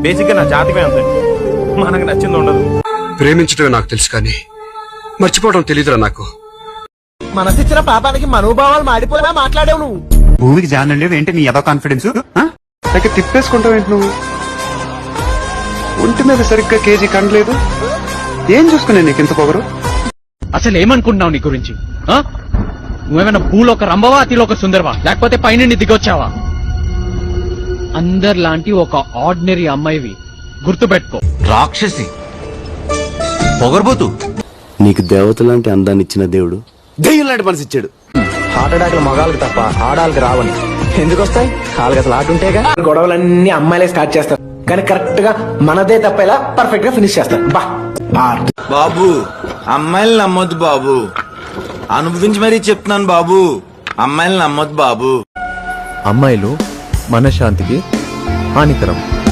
Basic గా నా జాతకమే అంతే, మనకు నచ్చింది ఉండదు. ప్రేమించడమే నాకు తెలుసు కానీ మర్చిపోవడం తెలీదురా నాకు. మనసిచ్చిన పాపానికి మనోభావాలు మాడిపోయేలా మాట్లాడావు నువ్వు. భూమికి జాన్ లేవు ఏంటి నీ ఏదో కాన్ఫిడెన్స్? నాకు తిప్పేసుకుంటావు ఏంటి నువ్వు? ఒంటి మీద సరిగ్గా కేజీ కండలేదు, ఏం చూసుకునే నీకు ఇంత పొగరు? అసలు ఏమనుకుంటున్నావు నీ గురించి? నువ్వేమైనా భూలోక రంభవా అతిలోక సుందరవా, లేకపోతే పైనుండి దిగొచ్చావా? అందరిలాంటి ఒక ఆర్డినరీ అమ్మాయివి, గుర్తుపెట్టుకో. రాక్షసి, పొగరబోతు. నీకు దేవత లాంటి అందాన్ని ఇచ్చిన దేవుడు దెయ్యం లాంటి మనసు ఇచ్చాడు. హార్ట్ అటాక్లు మగాళ్ళకి తప్ప ఆడాళ్ళకి రావని. ఎందుకు వస్తాయి? వాళ్ళకి అసలు ఆట ఉంటేగా. గొడవలన్నీ అమ్మాయిలే స్టార్ట్ చేస్తారు, కానీ కరెక్ట్ గా మనదే తప్ప ఇలా పర్ఫెక్ట్ గా ఫినిష్ చేస్తారు. బాబు అమ్మాయిలు నమ్మొద్దు బాబు, అనుభవించి మరీ చెప్తున్నాను బాబు, అమ్మాయిలు నమ్మొద్దు బాబు. అమ్మాయిలు మనశ్శాంతికి హానికరం.